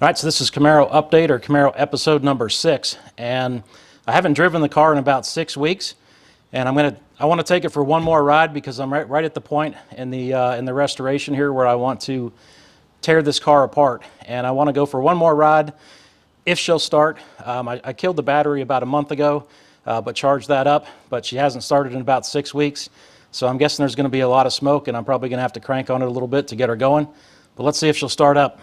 All right, so this is Camaro update, or Camaro episode number 6, and I haven't driven the car in about 6 weeks, and I want to take it for one more ride because I'm right at the point in the restoration here where I want to tear this car apart, and I want to go for one more ride if she'll start. I killed the battery about a month ago, but charged that up, but she hasn't started in about 6 weeks, so I'm guessing there's going to be a lot of smoke, and I'm probably going to have to crank on it a little bit to get her going, but let's see if she'll start up.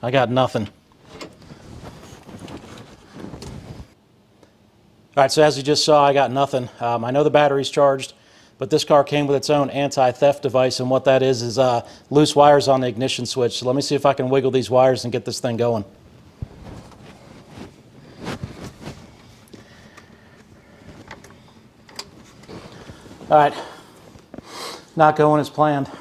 I got nothing. All right, so as you just saw, I got nothing. I know the battery's charged, but this car came with its own anti-theft device, and what that is loose wires on the ignition switch. So let me see if I can wiggle these wires and get this thing going. All right, not going as planned.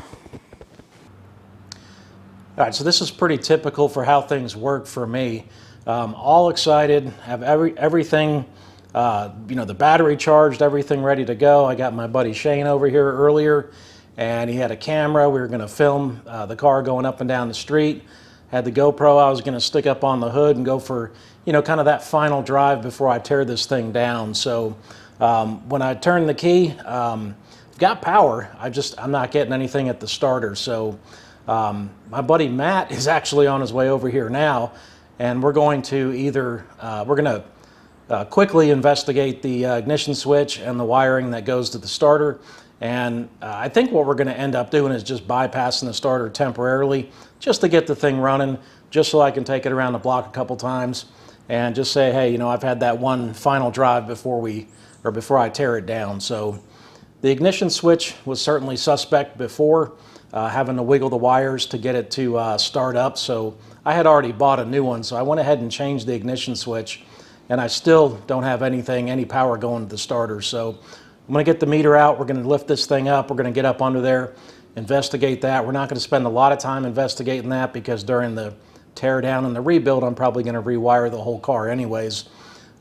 All right, so this is pretty typical for how things work for me. All excited, have everything, the battery charged, everything ready to go. I got my buddy Shane over here earlier, and he had a camera. We were going to film the car going up and down the street. Had the GoPro I was going to stick up on the hood and go for, kind of that final drive before I tear this thing down. So when I turned the key, got power. I'm not getting anything at the starter. So my buddy Matt is actually on his way over here now, and we're going to quickly investigate the ignition switch and the wiring that goes to the starter. And I think what we're going to end up doing is just bypassing the starter temporarily just to get the thing running, just so I can take it around the block a couple times and just say, hey, I've had that one final drive before I tear it down. So the ignition switch was certainly suspect before, having to wiggle the wires to get it to start up. So I had already bought a new one, so I went ahead and changed the ignition switch, and I still don't have any power going to the starter. So I'm going to get the meter out. We're going to lift this thing up. We're going to get up under there, investigate that. We're not going to spend a lot of time investigating that because during the tear down and the rebuild, I'm probably going to rewire the whole car anyways.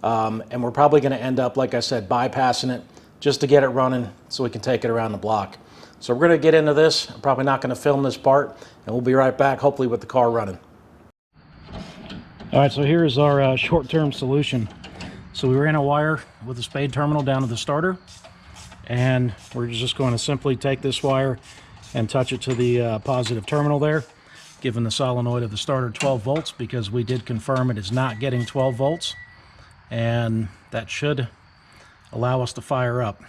And we're probably going to end up, like I said, bypassing it just to get it running so we can take it around the block. So we're going to get into this. I'm probably not going to film this part, and we'll be right back, hopefully with the car running. All right, so here's our short-term solution. So we ran a wire with a spade terminal down to the starter, and we're just going to simply take this wire and touch it to the positive terminal there, giving the solenoid of the starter 12 volts, because we did confirm it is not getting 12 volts, and that should allow us to fire up.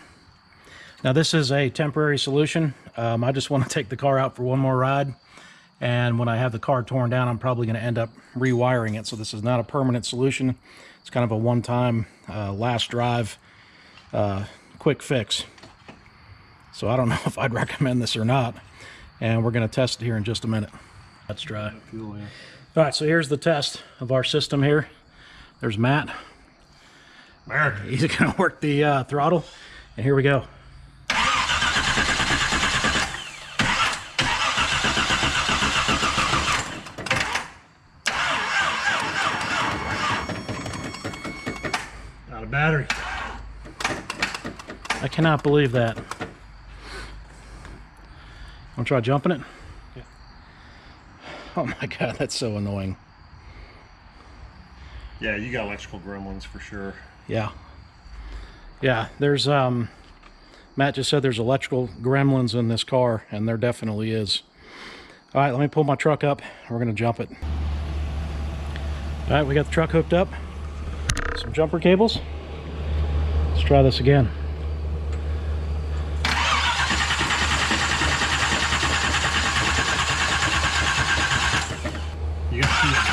Now this is a temporary solution. I just want to take the car out for one more ride, and when I have the car torn down, I'm probably going to end up rewiring it. So this is not a permanent solution. It's kind of a one-time last drive quick fix. So I don't know if I'd recommend this or not, and we're going to test it here in just a minute. Let's try. All right, so here's the test of our system here. There's Matt. He's going to work the throttle, and here we go. Battery. I cannot believe that. Want to try jumping it? Yeah. Oh my god, that's so annoying. Yeah, you got electrical gremlins for sure. Yeah. Yeah, there's Matt just said there's electrical gremlins in this car, and there definitely is. All right, let me pull my truck up. We're going to jump it. All right, we got the truck hooked up. Some jumper cables. Let's try this again. You got the key on.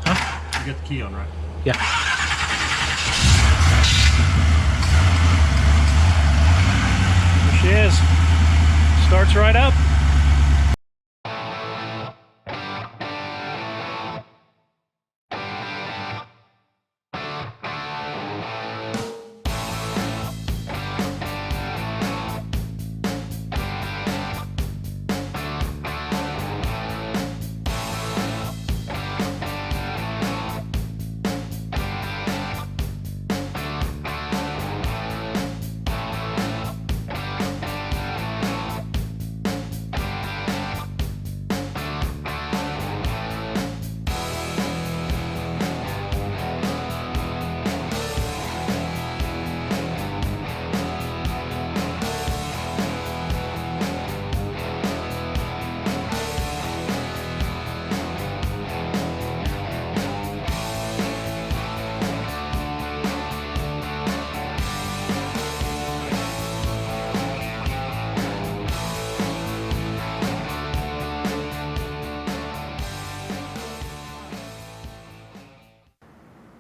Huh? You got the key on, right? Yeah. There she is. Starts right up.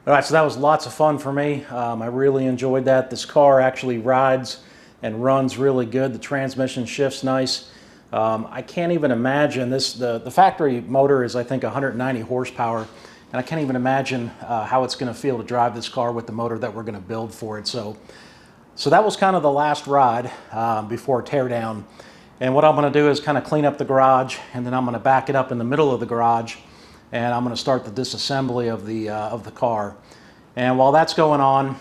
All right, so that was lots of fun for me. I really enjoyed that. This car actually rides and runs really good. The transmission shifts nice. I can't even imagine this. The factory motor is, I think, 190 horsepower, and I can't even imagine how it's going to feel to drive this car with the motor that we're going to build for it. So that was kind of the last ride before teardown. And what I'm going to do is kind of clean up the garage, and then I'm going to back it up in the middle of the garage, and I'm going to start the disassembly of the car. And while that's going on,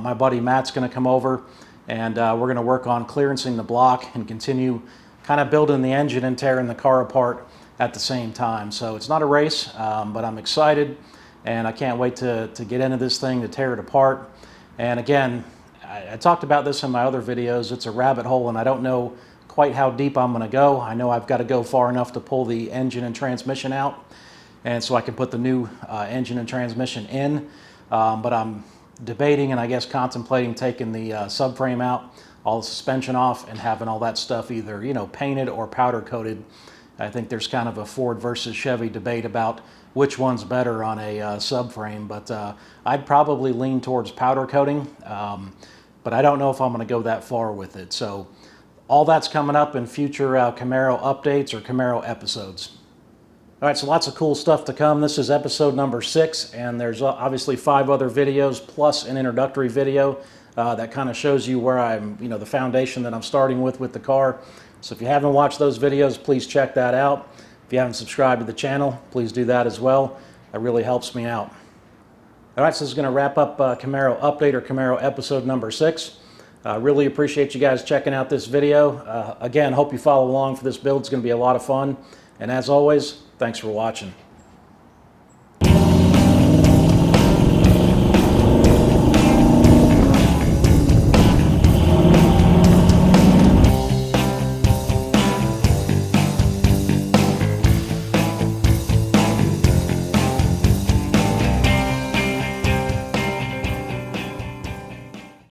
my buddy Matt's going to come over, and we're going to work on clearancing the block and continue kind of building the engine and tearing the car apart at the same time. So it's not a race, but I'm excited, and I can't wait to get into this thing, to tear it apart. And again, I talked about this in my other videos. It's a rabbit hole, and I don't know quite how deep I'm going to go. I know I've got to go far enough to pull the engine and transmission out, and so I can put the new engine and transmission in. But I'm debating and I guess contemplating taking the subframe out, all the suspension off, and having all that stuff either, you know, painted or powder coated. I think there's kind of a Ford versus Chevy debate about which one's better on a subframe, but I'd probably lean towards powder coating, but I don't know if I'm going to go that far with it. So all that's coming up in future Camaro updates or Camaro episodes. All right, so lots of cool stuff to come. This is episode number 6, and there's obviously 5 other videos plus an introductory video that kind of shows you where I'm, you know, the foundation that I'm starting with the car. So if you haven't watched those videos, please check that out. If you haven't subscribed to the channel, please do that as well. That really helps me out. All right, so this is going to wrap up Camaro update or Camaro episode number 6. Really appreciate you guys checking out this video. Again, hope you follow along for this build. It's going to be a lot of fun. And as always, thanks for watching.